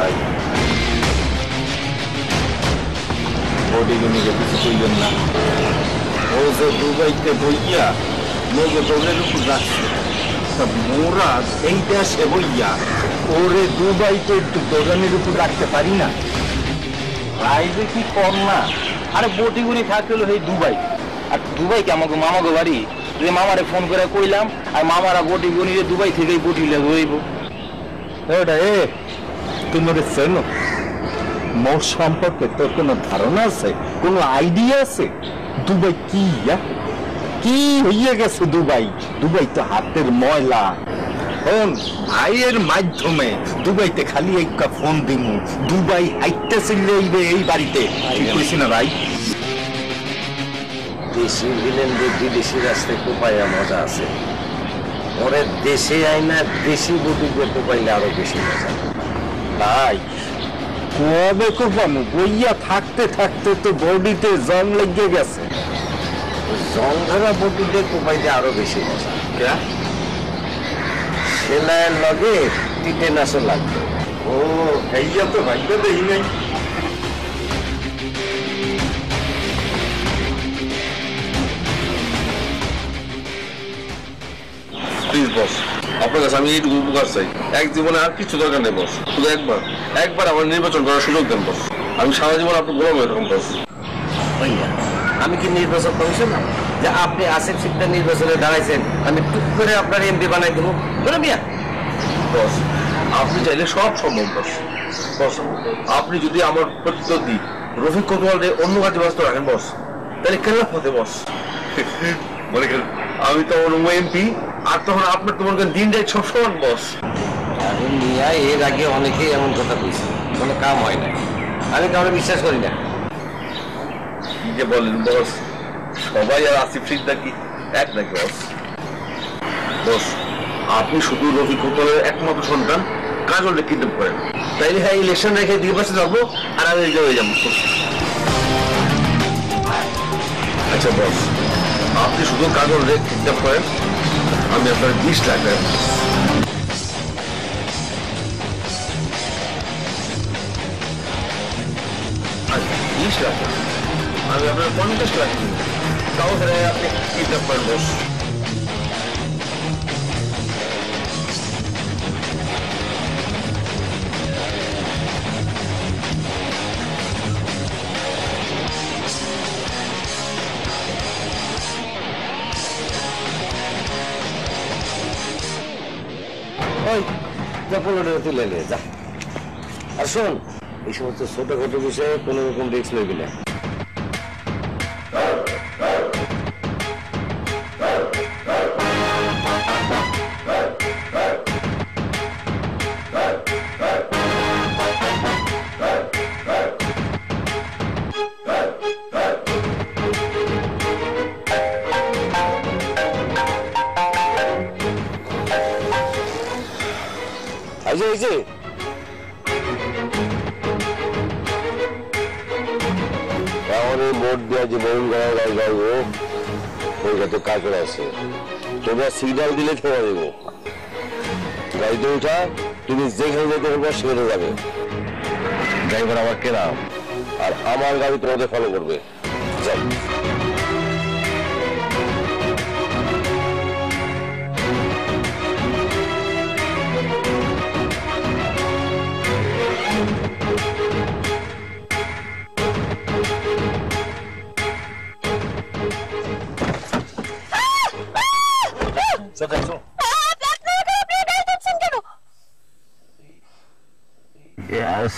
ভাই, বডিগুনিকে কিছু কইলেন না। ও যে দুবাইতে বইয়া মগ দলের উপর রাখছে, মোরা এই দেশে বইয়া ওরে দুবাইতে একটু দোকানের উপর রাখতে পারি না? ভাই যে কি কর না। আরে বটিগুনি থাকতে হলো এই দুবাই, আর দুবাইকে আমাকে মামাকে বাড়ি, যে মামারে ফোন করে কইলাম, আর মামারা বটিগুনি দুবাই থেকেই বটিলে ধরইব। ওটা তুমি ওরে চেনো? মোর সম্পর্কে তোর কোনো ধারণা আছে, কোনো আইডিয়া আছে? দুবাই কি কি হইয়া গেছে? দুবাই দুবাই তো হাতের ময়লা। ভাইয়ের মাধ্যমে দুবাইতে খালি একটা ফোন দিমু, দুবাই হাইটে চিল্লাইবে এই বাড়িতে। ঠিক কইছি না ভাই? দেশি ভিলেন বিদেশি রাস্তায় কোপাইয়া মজা আছে, ওরে দেশে আইনা দেশি বুটিকে কোপাইলে আরো বেশি মজা। ভাই কবে কোপানো? বইয়া থাকতে থাকতে তো বডিতে জং লেগে গেছে। জং ধরা বুটিকে কোপাইলে আরো বেশি মজা। সেলাইয়ের লগে টিটেনাসও লাগবে। ও এইয়া তো ভাইটা দেখি নাই। প্লিজ বস, আপনার কাছে আমি এইটুকু উপকার চাই। এক জীবনে আর কিছু দরকার নেই বস, শুধু একবার আমার নির্বাচন করার সুযোগ দেন বস। আমি সারা জীবন আপনার গোলাম হয়ে থাকুন বস। ভাইয়া, আমি কি নির্বাচন কমিশন না যে আপনি আসিফ সিকদার নির্বাচনে দাঁড়াইছেন আমি টুক করে আপনার এমপি বানাই দেবো? বলো মিয়া। বস আপনি চাইলে সব সম্ভব বস। বস আপনি যদি আমার প্রতিদ্বন্দ্বী রফিক কোতোয়ালকে অন্য কাজে ব্যস্ত রাখেন বস, তাহলে কেন হতে বস? মনে করেন আমি তো অন্য এমপি, আর তখন আপনার তো মনে করেন দিন রাত সব সমান বস। আমি মিয়া এর আগে অনেকেই এমন কথা কইছে, কোনো কাম হয় না। আমি কাউকে বিশ্বাস করি না। কি যে বলেন বস, সবাই আর আসিফ সিকদার কি এক নাকি বস? বস আপনি শুধু রফিক কোতোয়ালের একমাত্র সন্তান কাজলকে কিডন্যাপ করেন, তাইলে হ্যাঁ ইলেকশন রেখে দিয়ে পাশে যাবো আর আমি হয়ে যাবো। আচ্ছা বস, আপনি শুধু কাজলকে কিডন্যাপ করেন, আমি আপনার 20 লাখ টাকা। 20 লাখ আমি আপনার 50 লাখ দিব, তাও ধরে আপনি কিডন্যাপ করেন বস। তুলে নিয়ে যা। আর শোন, এই সমস্ত ছোটখাটো বিষয়ে কোন রকম রিস্ক লইবি না। ভোট দেওয়া যে বরুণ গাড়ি যাবো ওইটাতে কাজের আছে, তোমরা সিগন্যাল দিলে থেমে দেবো। গাড়িতে উঠা, তুমি যেখানে যেতে পারবো সেখানে যাবে। ড্রাইভার আমার কেনা, আর আমার গাড়ি তোমাদের ফলো করবে। যাই।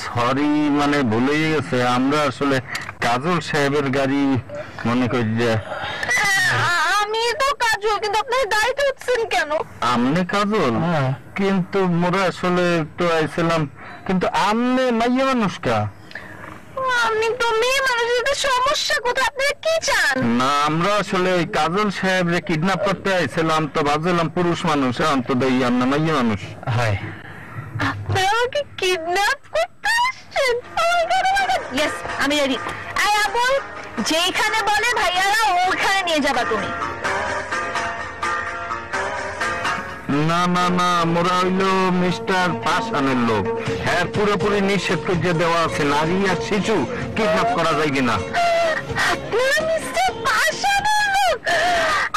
সরি, মানে ভুলে গেছে, আমরা আসলে কাজল সাহেবের গাড়ি মনে করি যে। আমি তো কাজল, কিন্তু আপনি গাড়িতে উঠছেন কেন? আমনে কাজল, কিন্তু মোরা আসলে একটু আইছিলাম, কিন্তু আমনে মাইয়া মানুষ কা? আমি তো মেয়ে মানুষ, সমস্যা কোথায়? আপনারা কি চান? না, আমরা আসলে ওই কাজল সাহেবরে কিডন্যাপ করতে আইছিলাম, তো ভাবছিলাম পুরুষ মানুষ, অন্তত আমরা মাইয়া মানুষ। হয় আপনারা আমাকে কিডন্যাপ করতে আসছেন? ইয়েস, আমি রেডি। আয় আবুল, যেখানে বলে ভাইয়ারা ওখানে নিয়ে যাবা তুমি। না না না, মোরা হইলো মিস্টার পাশানের লোক। হ্যাঁ, পুরোপুরি নিষেধ করে দেওয়া আছে, নারী আর শিশু কিডন্যাপ করা যায় কিনা। আপনারা মিস্টার পাশানের লোক?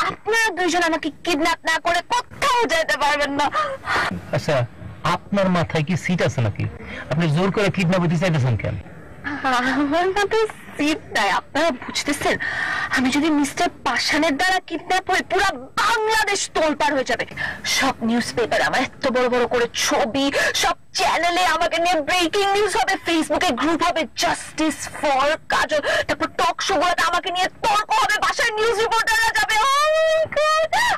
আপনারা দুইজন আমাকে কিডন্যাপ না করে কোথাও যেতে পারবেন না। আচ্ছা, আপনার মাথায় কি সিট আছে নাকি? আপনি জোর করে কিডন্যাপ হতে চাইতেছেন কেন? আমার মাথায় সিট নাই, আপনারা বুঝতেছেন? আমি যদি মিস্টার পাশানের দ্বারা কিডন্যাপ হই, পুরো বাংলাদেশ তোলপাড় হয়ে যাবে। সব নিউজ পেপার আমার এত বড় বড় করে ছবি, সব চ্যানেলে আমাকে নিয়ে ব্রেকিং নিউজ হবে, ফেসবুকে গ্রুপ হবে জাস্টিস ফর কাজল, তারপর টক শো গুলোতে আমাকে নিয়ে তর্ক হবে, বাসায় নিউজ রিপোর্টাররা যাবে।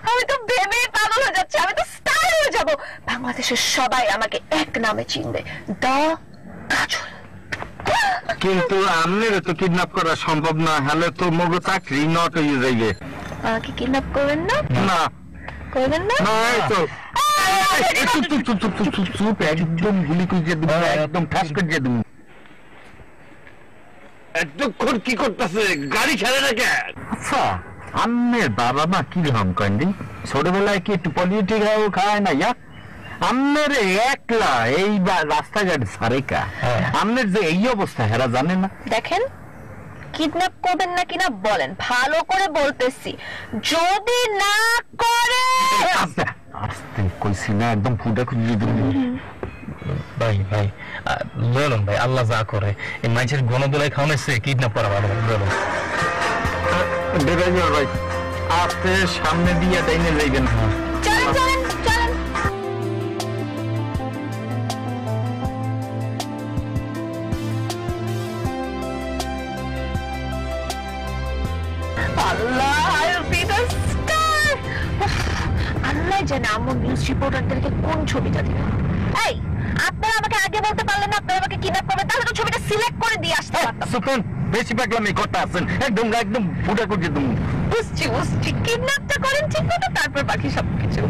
আমি তো ভেবেই পাগল হয়ে যাচ্ছি, আমি তো স্টার হয়ে যাব। বাংলাদেশের সবাই আমাকে এক নামে চিনবে, দ্য কাজল। কিন্তু আপনার তো কিডন্যাপ করা সম্ভব না, হলে তো মগো চাকরি নট হয়ে যাইবে। আমাকে কিডন্যাপ করবেন না? না করবেন না? একদম গুলি করে দেবো, একদম ঠাস করে দেবো। এতক্ষণ কি করতেছে? গাড়ি ছাড়ে না কেন? আচ্ছা, আমের বাবা মা কি রকম করেন? ছোটবেলায় কি একটু পলিটিক খায় না? ইয়া আমনের একলা এই রাস্তাঘাট সারেকা, আমনের যে এই অবস্থা হেরা জানে না। দেখেন, কিডন্যাপ করবেন না কিনা বলেন, ভালো করে বলতেছি। যদি না করে, আস্তে কইছি না, একদম ফুটা খুঁজে দেবো। ভাই ভাই লইলন ভাই, আল্লাহ যা করে এই মানুষের গণদোলাই খাওয়ানোর কিডন্যাপ করা ভালো। ড্রাইভার ভাই, আস্তে সামনে দিয়ে ডাইনে যাইবেন। চলেন চলেন চলেন। আল্লাহ, I'll be the star. আল্লাহ জানে আমার নিউজ রিপোর্টারদেরকে কোন ছবিটা দিবে। এই, আপনারা আমাকে আগে বলতে পারলেন না আপনারা আমাকে কিডন্যাপ করবেন, তাহলে তো ছবিটা সিলেক্ট করে দিয়ে আসতে পারতাম। সুকুন, বেশি পাগলামি করতে আছেন, একদম একদম ফুটা খুঁজে দেবো। বুঝছি বুঝছি, কিডন্যাপটা করেন ঠিক মতো, তারপর বাকি সবকিছু।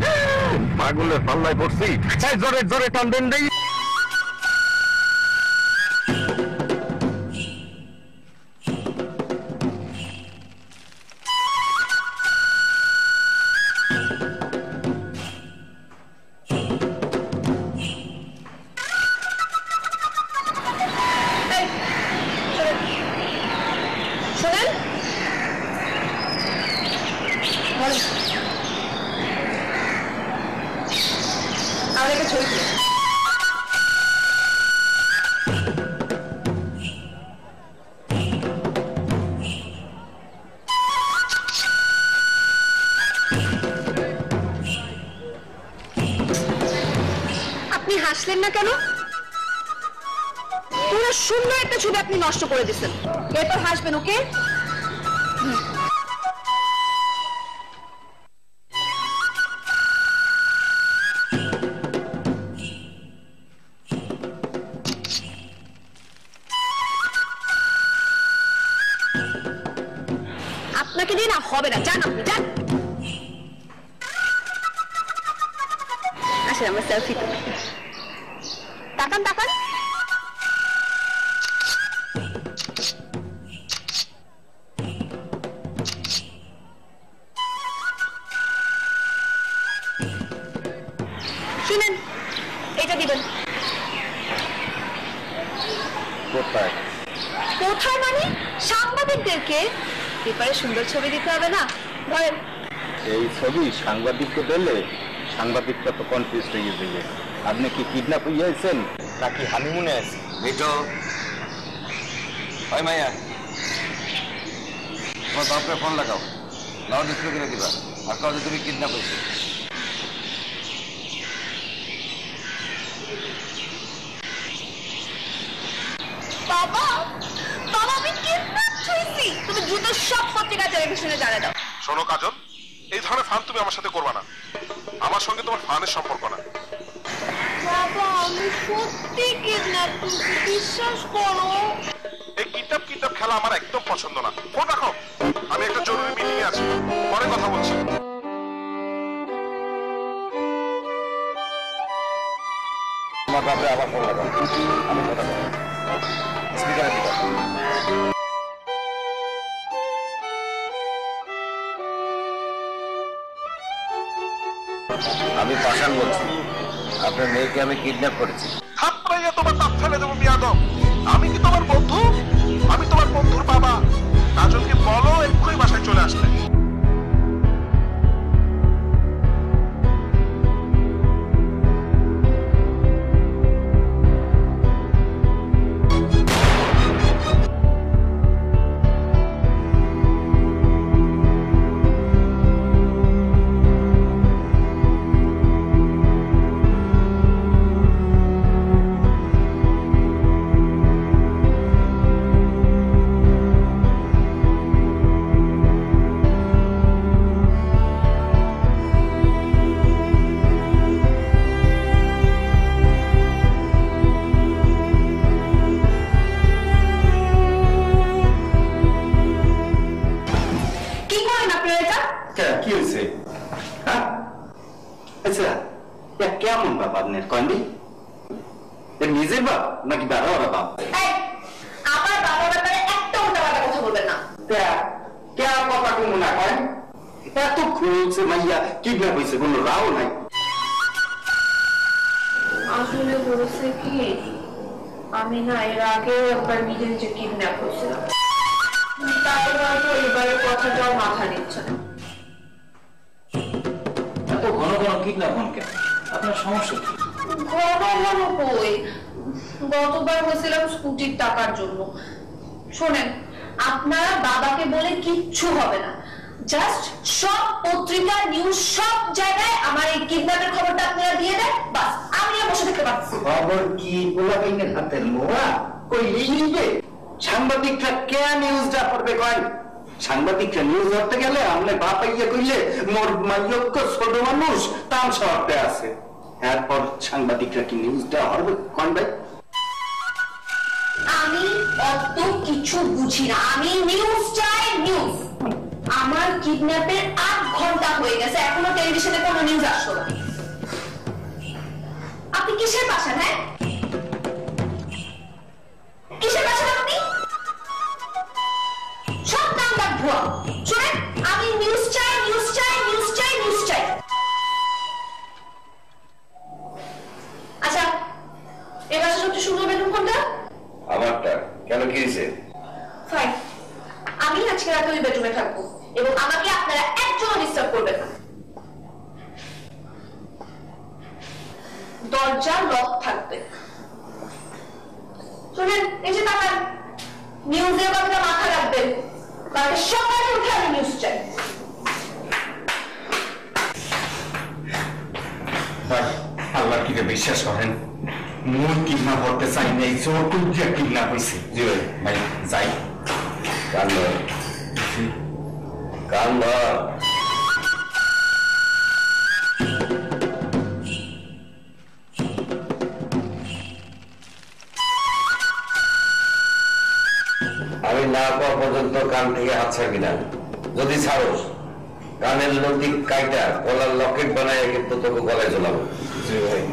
পাগলের পাল্লায় পড়ছি। জোরে জোরে টান দেন দেই। আপনি হাসলেন না কেন? পুরো সুন্দর একটা ছবি আপনি নষ্ট করে দিচ্ছেন, এরপর হাসবেন? ওকে, আপনাকে দিয়ে না হবে না, যান আপনি যান। আসলে আমরা সেলফি তাকান তাকান। শুনেন, এটা দিবেন। কোথায় কোথায় মানে? সাংবাদিকদেরকে পেপারে সুন্দর ছবি দিতে হবে না, ধরেন। এই ছবি সাংবাদিককে দিলে সাংবাদিকটা তো কনফিউজ হয়ে যাবে। আপনি কি কিডন্যাপ হয়ে আছেন নাকি হানিমুনে আছেন? বেটো ওই মাইয়া, তোমার বাপকে ফোন লাগাও, লাউড স্পিকারে দিবা, আর কাউ তুমি কিডন্যাপ হয়েছে। বাবা বাবা, আমি কিডন্যাপ হইছি। তুমি দ্রুত সব পত্রিকা টেলিভিশনে জানিয়ে দাও। শোনো কাজল, এই ধরনের ফান তুমি আমার সাথে করবা না। আমার সঙ্গে তোমার ফানের সম্পর্ক না। বাবা, আমি সত্যি কিডন্যাপ হইছি, বিশ্বাস করো। এই কিডন্যাপ খেলা আমার একদম পছন্দ না। ফোন রাখো, আমি একটা জরুরি মিটিং এ আছি, পরে কথা বলছি। তোমার বাপরে আবার ফোন লাগাও, আমি কথা বলবো, স্পিকারে দিবা। আমি পাশান বলছি, আপনার মেয়েকে আমি কিডন্যাপ করেছি। থাপ্পড়াইয়া তোমার দাঁত ফেলে দেবো বিয়াদব। আমি কি তোমার বন্ধু? আমি তোমার বন্ধুর বাবা। কাজলকে বলো এক্ষুনি বাসায় চলে আসতে। কি হয়েছে? আচ্ছা কেমন বাপ আপনার কন্দি? নিজের বাপ নাকি বাবা বাপ? আমার বাবার ব্যাপারে একটা উল্টাপাল্টা কথা বলবেন না। কে কথা কমু না কয়? এত খুলছে মাইয়া কিডন্যাপ হয়েছে, কোনো রাও নাই। আসলে বলেছে কি, আমি না এর আগে একবার নিজে নিজে কিডন্যাপ হয়েছিলাম, তারপর হয়তো এবারের কথাটাও মাথা নিচ্ছে না। এত ঘন ঘন কিডন্যাপ হন কেন? আপনার সমস্যা কি? ঘন ঘন কই, গতবার হয়েছিলাম স্কুটির টাকার জন্য। শোনেন, আপনারা বাবাকে বলে কিচ্ছু হবে না, জাস্ট সব পত্রিকা নিউজ সব জায়গায় আমার এই কিডন্যাপের খবরটা আপনারা দিয়ে দেন, বাস আমি আর বসে থাকতে পারছি। খবর কি পোলাপাইনের হাতের মোয়া? কই লিখে সাংবাদিকরা কে নিউজটা পড়বে কয়? সাংবাদিকরা নিউজ ধরতে গেলে আমনে বাপাইয়া কইলে মোর মাইয়ক ছোট মানুষ তাম শহরতে আছে, এরপর সাংবাদিকরা কি নিউজটা হবে কোন ভাই? আমি অত কিছু বুঝি না, আমি নিউজ চাই নিউজ। আমার কিডন্যাপের 8 ঘন্টা হয়ে গেছে, এখনো টেলিভিশনে কোনো নিউজ আসলো না। আপনি কিসের পাশা? হ্যাঁ, কিসের পাশা আপনি? সব নাম্বার ভুয়া। শুনেন, আমি নিউজ চাই নিউজ চাই নিউজ চাই নিউজ চাই। আচ্ছা, এবার সবচেয়ে সুন্দর বেডরুম কোনটা? আমারটা। কেন, কি হয়েছে? ফাইন, আমি আজকে রাতে ওই বেডরুমে থাকবো এবং আমাকে আপনারা একজনও ডিস্টার্ব করবেন না। দরজা লক থাকবে। শুনেন, এই যে তাকান, নিউজের কথাটা মাথা রাখবেন, কারণ সকালে উঠে আমি নিউজ চাই। আল্লাহ কি বিশ্বাস করেন, মূল কিডন্যাপ করতে চাই না, এই চোরটুক যে কিডন্যাপ হয়েছে। জি ভাই, ভাই যাই। কান ধর, কান ধর। আমি না পাওয়া পর্যন্ত কান থেকে হাত ছাড়বি না। যদি ছাড়োস কানের নদী কাইটা গলার লকেট বানায় কিন্তু তোকে গলায় ঝোলাবো। জি ভাই।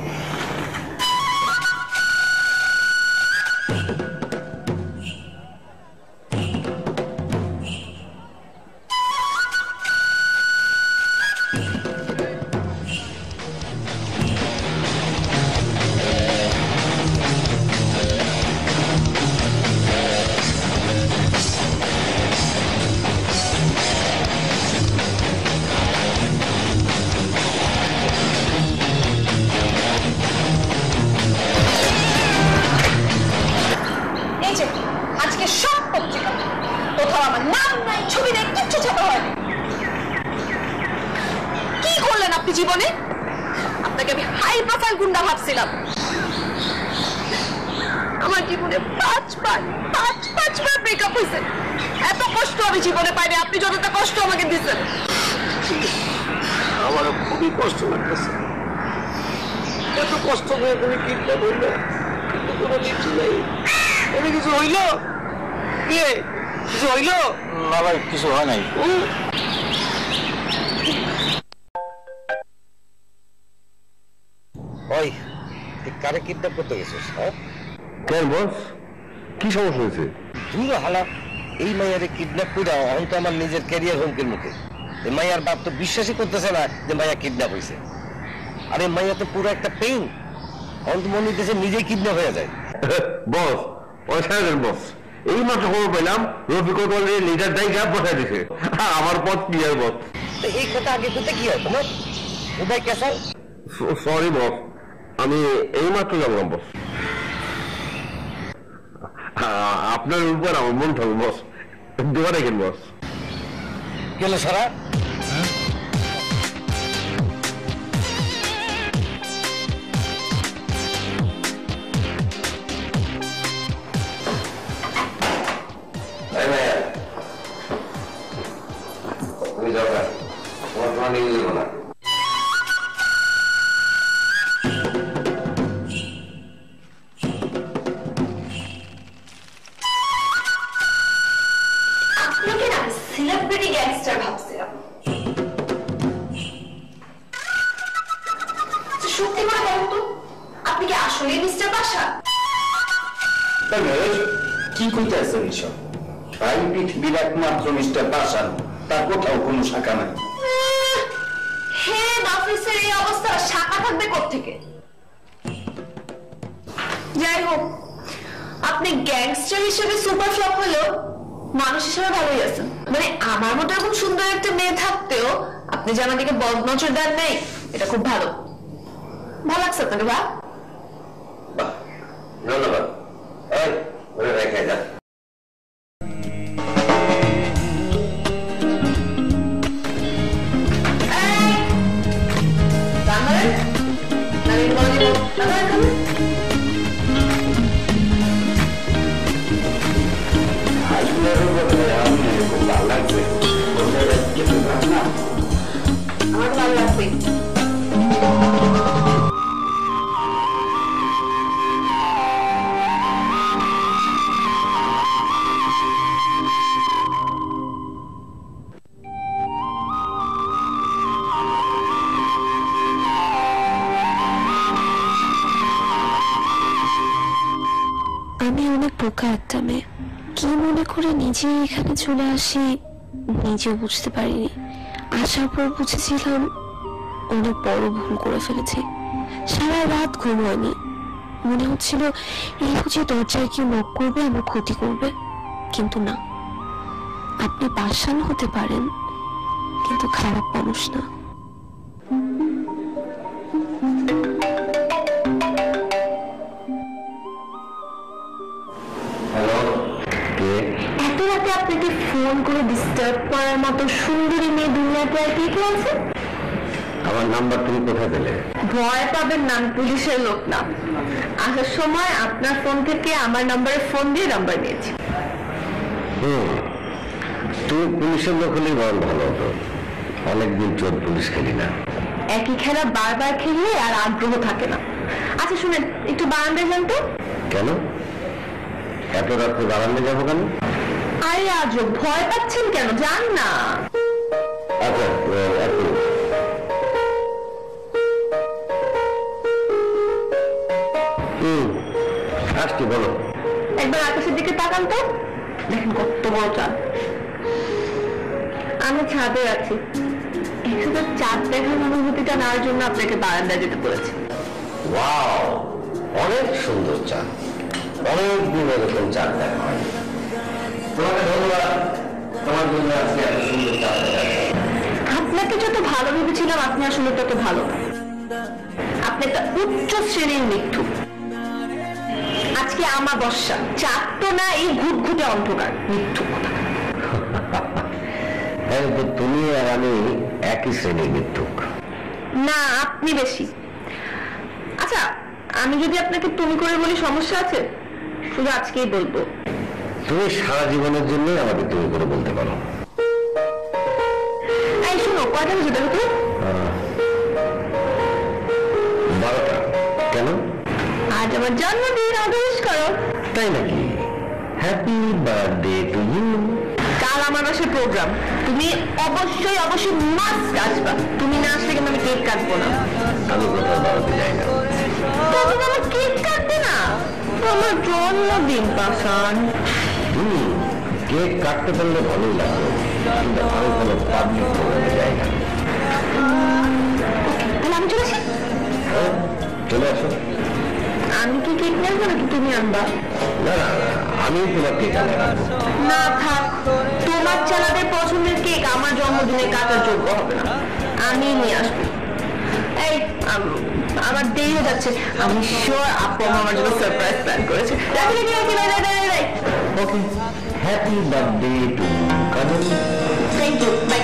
জীবনে আপনাকে আমি হাই প্রোফাইল গুন্ডা ভাবছিলাম। আমার জীবনে 5 বার ব্রেকআপ হয়েছে। এত কষ্ট আমি জীবনে পাইনি, আপনি যতটা কষ্ট আমাকে দিচ্ছেন। আমারও খুবই কষ্ট লাগতেছে। এত কষ্ট করে তুমি কিডন্যাপ হইলে কিন্তু কোনো কিছু নেই। এনে কিছু হইল? কিছু হইল? না ভাই, কিছু হয় নাই। ওই কারে কিডন্যাপ করতে গেছিস? কেন বস, কি সমস্যা হয়েছে? দূর হালা, এই মাইয়ারে কিডন্যাপ করে এখন তো আমার নিজের ক্যারিয়ার হুমকির মুখে। এই মাইয়ার বাপ তো বিশ্বাসই করতেছে না যে মাইয়া কিডন্যাপ হয়েছে। আরে মাইয়া তো পুরো একটা পেইন, অন্ত মনে হইতেছে নিজেই কিডন্যাপ হয়ে যায়। বস, অসাধারণ বস, এই মাত্র খবর পেলাম রফিক কোতোয়ালের লিডার দায়িকা বসায় দিছে। আমার পথ ক্লিয়ার বস। এই কথা আগে করতে কি হয় তোমার? উদয় কেসার, সরি বস, আমি এই মাত্র জানলাম বস। আপনার উপর আমার মন থাকবে বস, দোয়া রেখেন বস। গেল সারা তুমি যাও না, তোমার তোমার নিয়ে যাবো না। আপনাকে না সেলিব্রিটি গ্যাংস্টার ভাবছিলাম। সত্যি করে বলুন তো, আপনি কি আসলে মিস্টার পাশা? কি কইতেছেন এসব? তাই পৃথিবীর একমাত্র মিস্টার পাশান, তার কোথাও কোনো শাখা নাই। হেড অফিসের এই অবস্থা, শাখা থাকবে কোত্থেকে? যাই হোক, আপনি গ্যাংস্টার হিসেবে সুপার ফ্লপ হলেও মানুষ হিসেবে ভালোই আছেন। মানে আমার মতো এরকম সুন্দর একটা মেয়ে থাকতেও আপনি যে আমাদেরকে বদনজর দেন নেই, এটা খুব ভালো। ভালো লাগছে আপনাকে? বা ধন্যবাদ। রেখে যা। আমার ভালো লাগবে। আমি অনেক বোকা একটা মেয়ে, কি মনে করে নিজে এখানে চলে আসি নিজেও বুঝতে পারিনি। আসার পর বুঝেছিলাম অনেক বড় ভুল করে ফেলেছি। সারা রাত ঘুম হয়নি, মনে হচ্ছিল এই বুঝে দরজায় কেউ নক করবে, আমার ক্ষতি করবে। কিন্তু না, আপনি পাষাণ হতে পারেন কিন্তু খারাপ মানুষ না। এত রাতে আপনাকে ফোন করে ডিস্টার্ব করার মতো সুন্দরী মেয়ে দুনিয়াতে আর কে আছে? আমার নাম্বার তুমি কোথায় পেলে? ভয় পাবেন না, পুলিশের লোক না। আসার সময় আপনার ফোন থেকে আমার নাম্বারে ফোন দিয়ে নাম্বার নিয়েছি। তুমি পুলিশের লোক হলেই বরং ভালো হতো, অনেকদিন চোর পুলিশ খেলি না। একই খেলা বারবার খেললে আর আগ্রহ থাকে না। আচ্ছা শুনেন, একটু বারান্দায় যান তো। কেন এত রাত্রে বারান্দায় যাবো কেন? আরে আজব, ভয় পাচ্ছেন কেন? যান না। আচ্ছা আসছি, বলো। একবার আকাশের দিকে তাকান তো, দেখেন কত বড় চাঁদ। আমি ছাদে আছি, শুধু চাঁদ দেখার অনুভূতিটা নেওয়ার জন্য আপনাকে বারান্দায় যেতে বলেছি। ওয়াও, অনেক সুন্দর চাঁদ, অনেক দিন এরকম চাঁদ দেখা হয়। তোমাকে ধন্যবাদ, তোমার জন্য আজকে এত সুন্দর চাঁদ দেখা। আপনাকে যত ভালো ভেবেছিলাম আপনি আসলে তত ভালো না। আপনি একটা উচ্চ শ্রেণীর মিথ্যুক। আজকে আমাবস্যা, চাঁদ তো না, এই ঘুটঘুটে অন্ধকার। মিথ্যুক কথা। হ্যাঁ, তো তুমি আর আমি একই শ্রেণীর মিথ্যুক। না, আপনি বেশি। আচ্ছা, আমি যদি আপনাকে তুমি করে বলি সমস্যা আছে? শুধু আজকেই বলবো। তুমি সারা জীবনের জন্য আমাকে তুমি করে বলতে পারো। এই শোনো, কয়টা বেজে দেখো তো? 12টা। কেন? আজ আমার জন্মদিন, উইশ করো। তাই নাকি? Happy birthday to you. কাল আমার বাসায় প্রোগ্রাম, তুমি অবশ্যই মাস্ট আসবা। তুমি না আসলে কিন্তু আমি কেক কাটবো না। আমি কোথাও বেড়াতে যাই না। তবে আমার কেক কাটবে না? আমার জন্মদিন পাশান। কেক কাটতে পারলে ভালোই লাগবে, কিন্তু আমি কোনো পাবলিক প্রোগ্রামে যাই না। তাহলে আমি চলে আসি। চলে আসো। আমি কি কেক নেবো নাকি তুমি আনবা? না না না, আমি তোমার কেক আনবো না থাক, তোমার ছেলেদের পছন্দের কেক আমার জন্মদিনে কাটার যোগ্য হবে না, আমি নিয়ে আসবো। এই আমার দেরি হয়ে যাচ্ছে, আমি শিওর আপু আমার জন্য সারপ্রাইজ প্ল্যান করেছে। Okay, happy birthday to Kajal. Thank you, bye.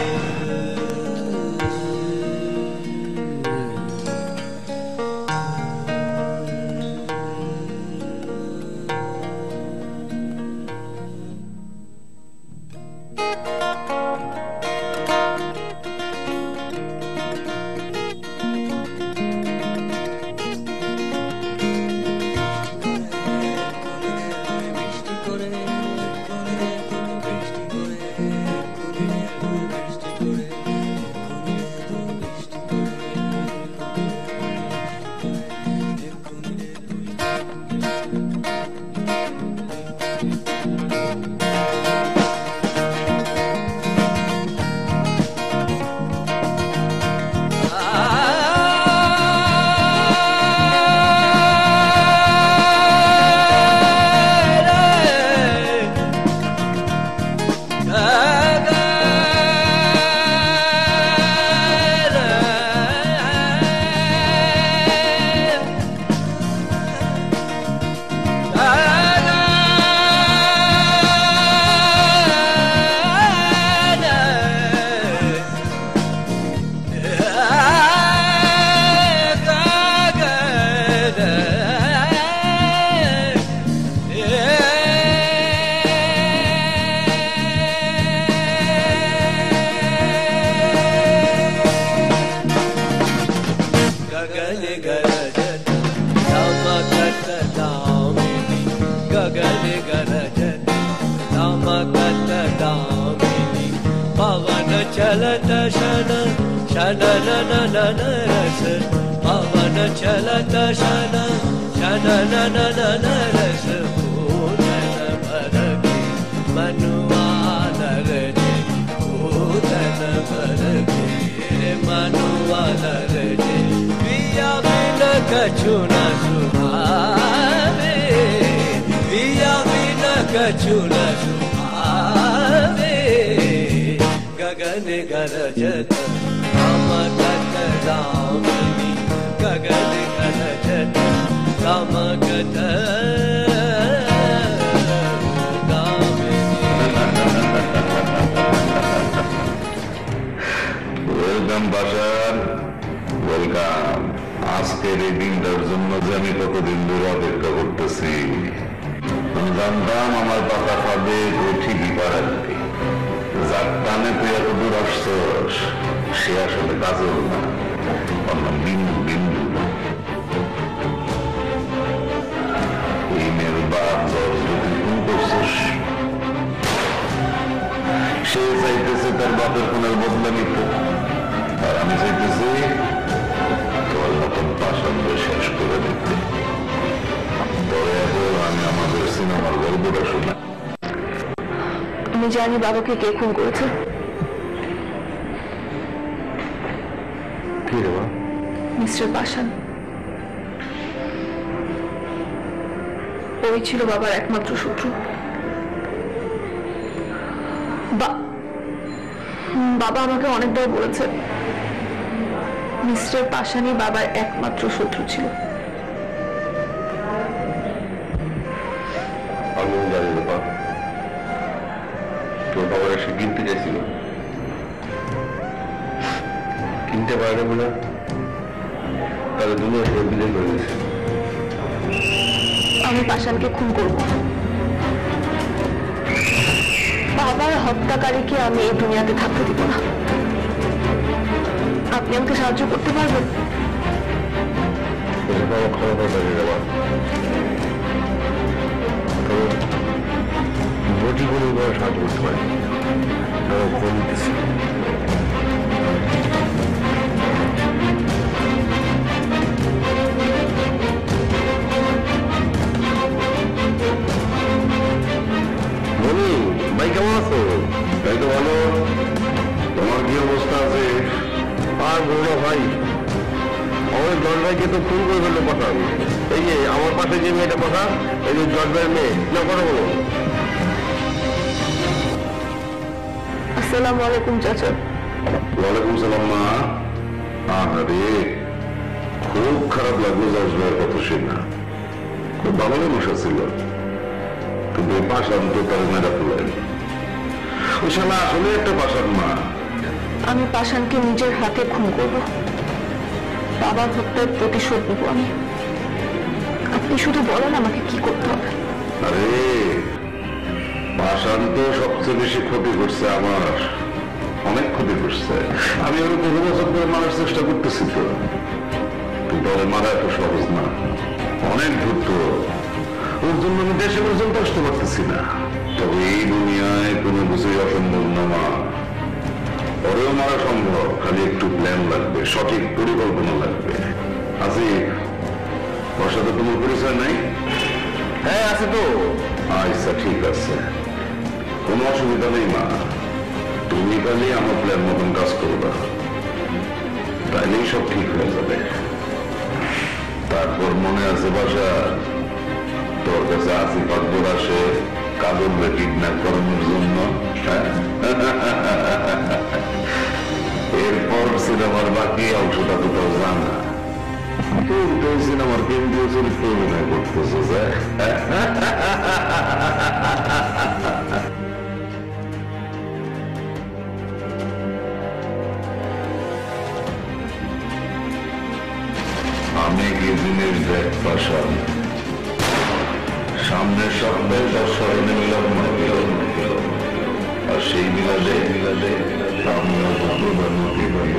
আজকের এই দিনটার জন্য যে আমি কতদিন ধরে অপেক্ষা করতেছি। জানতাম আমার পাতা পাবে ঠিকই পারাতে, যার টানে তুই এত দূর আসছস সে আসলে কাজল না, অন্য বিন্দু বিন্দু। এই মেয়ের বাপ যদি খুন করছিস, সে চাইতেছে তার বাপের খুনের বদলা নিতে, আর আমি চাইতেছি তোর মতন পাশান্য শেষ করে দিতে। আমি আমাদের সিনেমার গল্পটা শুনে আমি জানি বাবাকে কে খুন করেছে। কি রে বা? মিস্টার পাশান। ওই ছিল বাবার একমাত্র শত্রু। বাবা আমাকে অনেকবার বলেছে মিস্টার পাশানই বাবার একমাত্র শত্রু ছিল। আমিও জানি বাবা, তোর বাবার এসে কিনতে চাইছিল, কিনতে পারে বলে তাহলে দুনিয়া থেকে বিদায় করে দিয়েছে। আমি পাশানকে খুন করব। বাবার হত্যাকারীকে আমি এই দুনিয়াতে থাকতে দিব না। আপনি আমাকে সাহায্য করতে পারবেন? ক্ষমতা পারি বাবা, বটি করে সাহায্য করতে পারি। ফোন দিতেছি। ভাই কেমন আছো? তাই তো ভালো। তোমার কি অবস্থা আছে? আর বলো ভাই, আমাদের দরজায় তো খুন করে ফেললো পাঠান। এই যে আমার পাশে যে মেয়েটা পাঠান, এই যে জজবের মেয়ে, না কথা বলো। আসসালামু আলাইকুম চাচা। ওয়ালাইকুম সালাম মা। আরে খুব খারাপ লাগলো জজবের কথা শুনে। খুব ভালো মানুষ ছিল, কিন্তু এই পাশান তো তার মেয়েরা তুলেনি। ওই শালা আসলে একটা পাশান মা। আমি পাষাণকে নিজের হাতে খুন করব, বাবার হত্যার প্রতিশোধ নেব আমি। আপনি শুধু বলেন আমাকে কি করতে হবে। আরে পাশান তো সবচেয়ে বেশি ক্ষতি করছে আমার, অনেক ক্ষতি করছে। আমি ওর বহু বছর ধরে মারার চেষ্টা করতেছি তো, কিন্তু ওরে মারা এত সহজ না, অনেক দ্রুত। ওর জন্য আমি দেশে পর্যন্ত আসতে পারতেছি না। তবে এই দুনিয়ায় কোনো কিছুই অসম্ভব না মা। ওরেও মারা সম্ভব, খালি একটু প্ল্যান লাগবে, সঠিক পরিকল্পনা লাগবে। আসিফ, ওর সাথে তোমার পরিচয় নাই? হ্যাঁ আছে তো। আচ্ছা ঠিক আছে, কোনো অসুবিধা নেই মা। তুমি খালি আমার প্ল্যান মতন কাজ করবা, তাইলেই সব ঠিক হয়ে যাবে। তারপর মনে আছে বাসা, তোর কাছে আসিফ আকবর আসে কাজলকে কিডন্যাপ করানোর জন্য। এরপর সিনেমার বাকি অংশটা তো তোর জানা। কিন্তু সিনেমার কেন্দ্রীয় চরিত্র অভিনয় করতেছে। আমি কি জিনিস দেখ পাশান, সামনের সপ্তাহে 10 স্মরণে মিলন, আর সেই মিলাদে আমিও প্রধানমন্ত্রী বলব।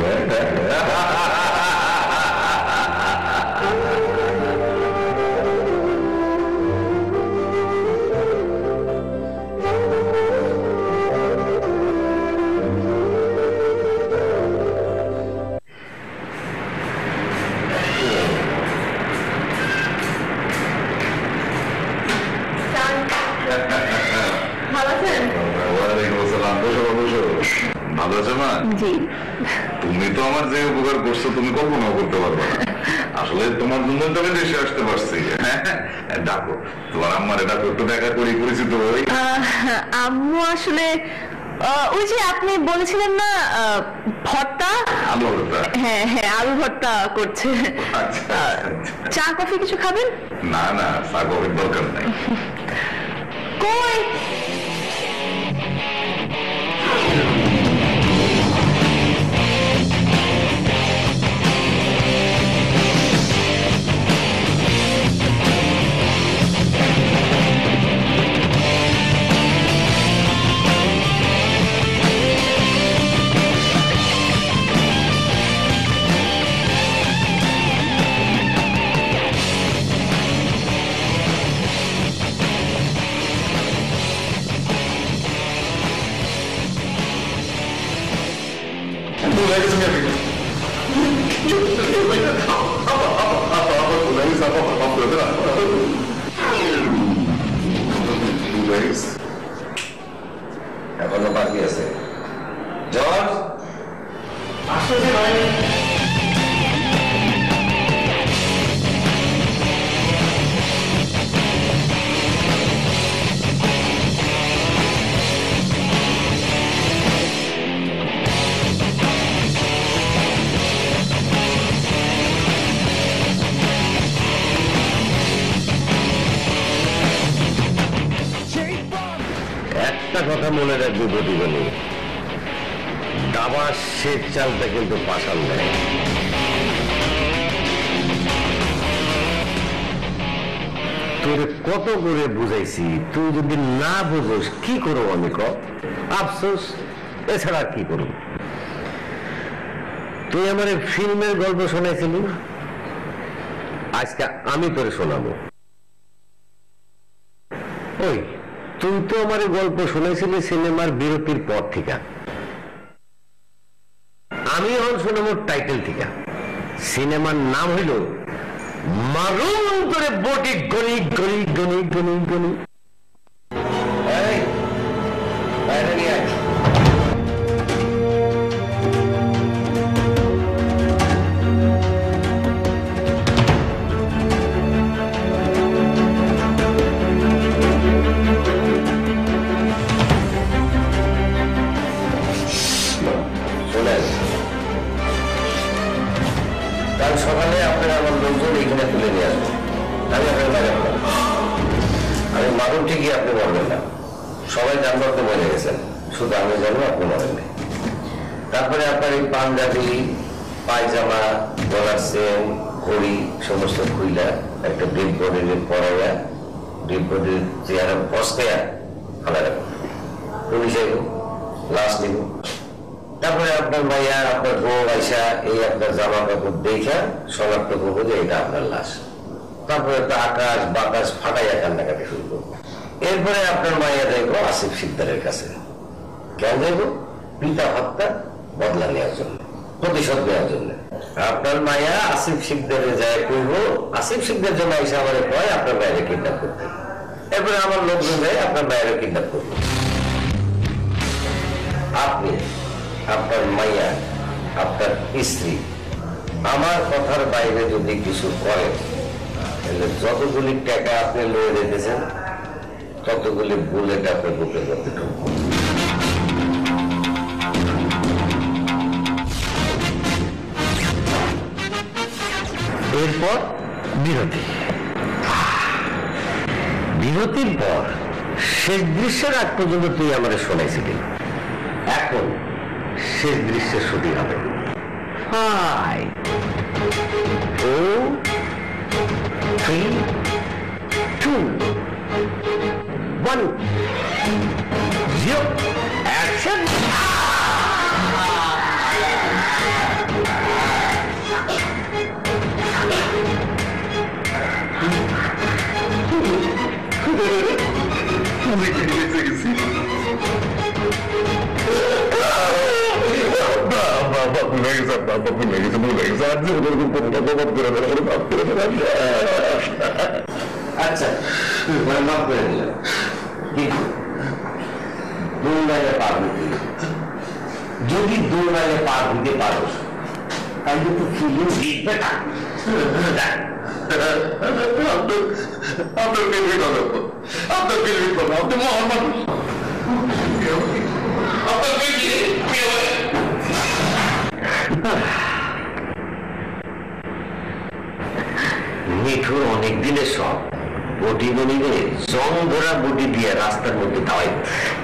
ভালো আছে মা? তুমি তো আমার যে উপকার করছো তুমি কল্পনাও করতে পারবে না। আসলে তোমার জন্য তো আমি দেশে আসতে পারছি। ডাকো তোমার আম্মারে, ডাকো একটু দেখা করি, পরিচিত হই। আম্মু আসলে ওই যে আপনি বলেছিলেন না ভর্তা, আলু ভর্তা। হ্যাঁ হ্যাঁ আলু ভর্তা করছে। চা কফি কিছু খাবেন? না না, চা কফির দরকার নাই। কই এখনো বাকি আছে। জর্জ আসছে ভাই। একটা কথা মনে রাখবে প্রতিবারই, দাবার শেষ চালটা কিন্তু পাশান দেয়। তোর কত করে বুঝাইছি, তুই যদি না বুঝোস কি করবো আমি? আফসোস, এছাড়া কি করব? তুই আমার ফিল্মের গল্প শোনাইছিলি, আজকে আমি তোরে শোনাবো। ওই তুই তো আমার গল্প শুনেছিলি সিনেমার বিরতির পর থেকে, আমি এখন শোনাবো টাইটেল থেকে। সিনেমার নাম হইল মারুন তোরে বটি গনি গনি গনি গনি গনি। মারুন ঠিকই, আপনি মরবেন না। সবাই জানবো আপনি মরে গেছেন, শুধু আমি জানবো আপনি মরেননি। তারপরে আপনার এই পাঞ্জাবি, পায়জামা, গলার চেন, ঘড়ি সমস্ত খুইলা একটা ডেড বডির পরাইয়া, ডেড বডির চেয়ারে বসতেয়া ফেলা রাখবো। পুলিশ আইব, লাশ নিব। তারপরে আপনার ভাইয়া, আপনার বউ আইসা এই আপনার জামা কাপড় দেখা শনাক্ত করবো যে এটা আপনার লাশ। তারপরে তো আকাশ বাতাস ফাটাইয়া কান্নাকাটি শুরু করবো। এরপরে আপনার মাইয়া যাইবো আসিফ শিকদারের কাছে। কেন যাইব? পিতা হত্যা বদলা নেওয়ার জন্য, প্রতিশোধ নেওয়ার জন্য। আপনার মাইয়া আসিফ শিকদারে যায় করবো, আসিফ শিকদার জন্য এসে আমার কয় আপনার বাইরে কিডন্যাপ করতে। এরপরে আমার লোকজন যায় আপনার বাইরে কিডন্যাপ করবো। আপনি, আপনার মাইয়া, আপনার স্ত্রী আমার কথার বাইরে যদি কিছু করেন, তাহলে যতগুলি টাকা আপনি লয়ে যেতেছেন ততগুলি বুলেট আপনার বুকের মধ্যে ঢুকবো। এরপর বিরতি। বিরতির পর শেষ দৃশ্যের আগ পর্যন্ত তুই আমাদের শোনাইছিলি, এখন শেষ দৃশ্যের শুটিং হবে। 5 4 3 2 1 0 অ্যাকশন। আচ্ছা, মাফ করে দিলাম, কিন্তু দৌড়াইলে পার হইতে, যদি দৌড়াইলে পার হইতে পারো তাহলে তো ফিলিং জিতবে না। আপনার ফিল্মি কথা, আপনার ফিল্মি কথা, আপনি মহান মানুষ। মিঠুর অনেক দিনের সব বটি গনিবে জং ধরা বটি দিয়ে রাস্তার মধ্যে দাওয়াই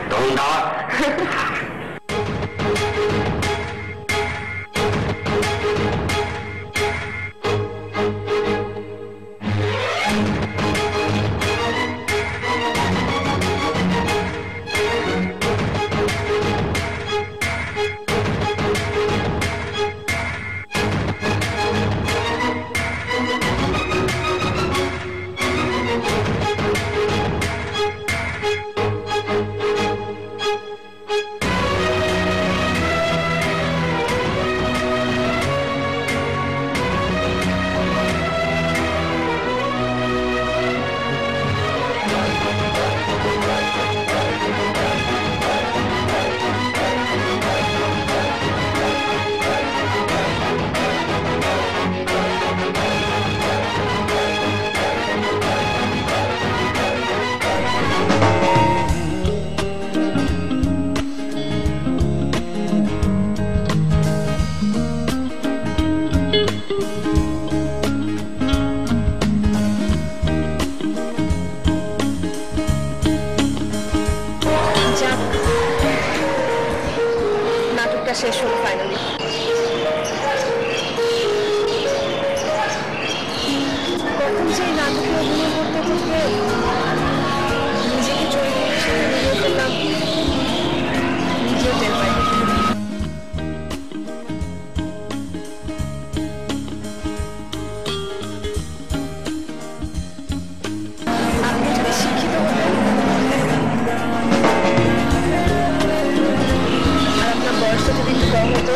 তখন দাওয়া। শেষ হলো ফাইনালি। কখন যে নাটকে অভিনয় করতে করতে নিজেকে চরিত্রের সাথে মিলিয়ে ফেললাম, নিজেও টের পাই। আপনি যদি শিক্ষিত হতেন আর আপনার বয়সটা যদি একটু কম হতো,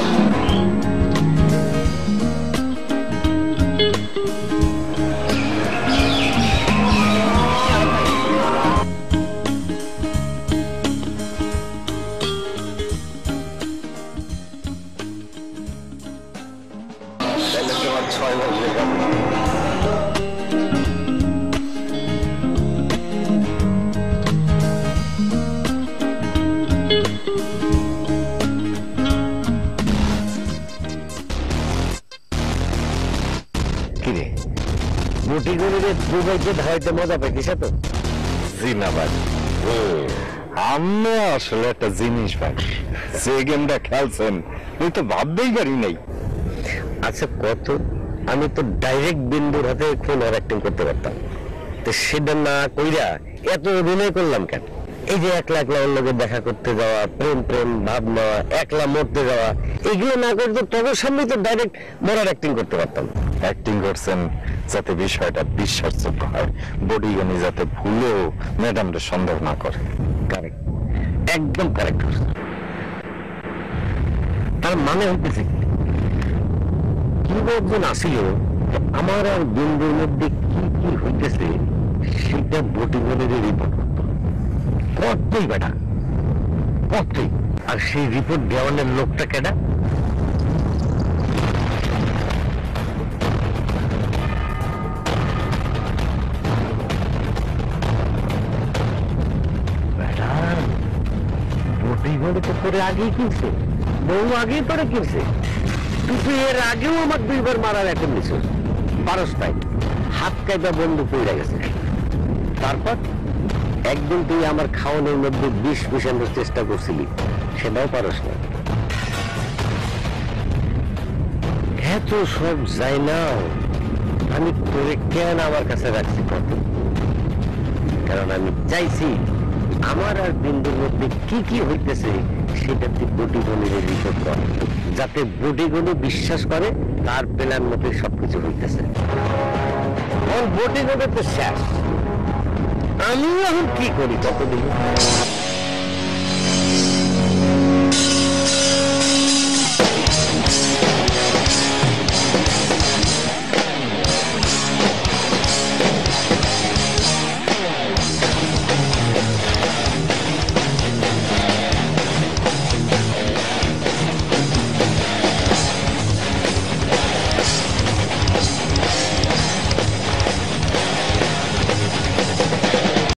কিরে বুটি করে দুবাইকে ধারাইতে মজা পাইতিস তো? জি না ভাই, আমি আসলে একটা জিনিস ভাই, যে গেমটা খেলছেন আমি তো ভাবতেই পারি নাই। আচ্ছা কত, আমি তো ডাইরেক্ট বিন্দুর হাতে খুন আর অ্যাক্টিং করতে পারতাম, তো সেটা না কইরা এত অভিনয় করলাম কেন? এই যে একলা একলা ওর লোকের দেখা করতে যাওয়া, প্রেম প্রেম ভাব নেওয়া, একলা মরতে যাওয়া, এগুলো না করে তো তোর সামনে তো ডাইরেক্ট মরার অ্যাক্টিং করতে পারতাম। অ্যাক্টিং করছেন যাতে বিষয়টা বিশ্বাসযোগ্য হয়, বডিগানি যাতে ভুলেও ম্যাডামরে সন্দেহ না করে। কারেক্ট, একদম কারেক্ট। তার মানে হইতেছে কি একজন আসিল আমার আর বিন্দুর মধ্যে কি কি হইতেছে সেটা বটিগণের রিপোর্ট করতেই বেটা, করতেই। আর সেই রিপোর্ট দেওয়ানের লোকটা কেডা? বেটা বটিগণ তো করে আগেই কিনছে, বউ আগেই তোরে কিনছে। তুই এর আগেও আমার 2 বার মারার এখন নিছিস, পারস তাই হাত কাইটা বন্ধু পড়ে গেছে। তারপর একদিন তুই আমার খাওয়ানোর মধ্যে বিষ মিশানোর চেষ্টা করছিলি, সেটাও পারস না। এত সব যাই না, আমি তোরে কেন আমার কাছে রাখছি কত? কারণ আমি চাইছি আমার আর বিন্দুর মধ্যে কি কি হইতেছে সেটা তুই বটিগণের রিপোর্ট কর, যাতে বটিগণ বিশ্বাস করে তার প্ল্যান মতো সবকিছু হইতেছে। বটিগণের তো শেষ, আমি এখন কি করি কতদিন?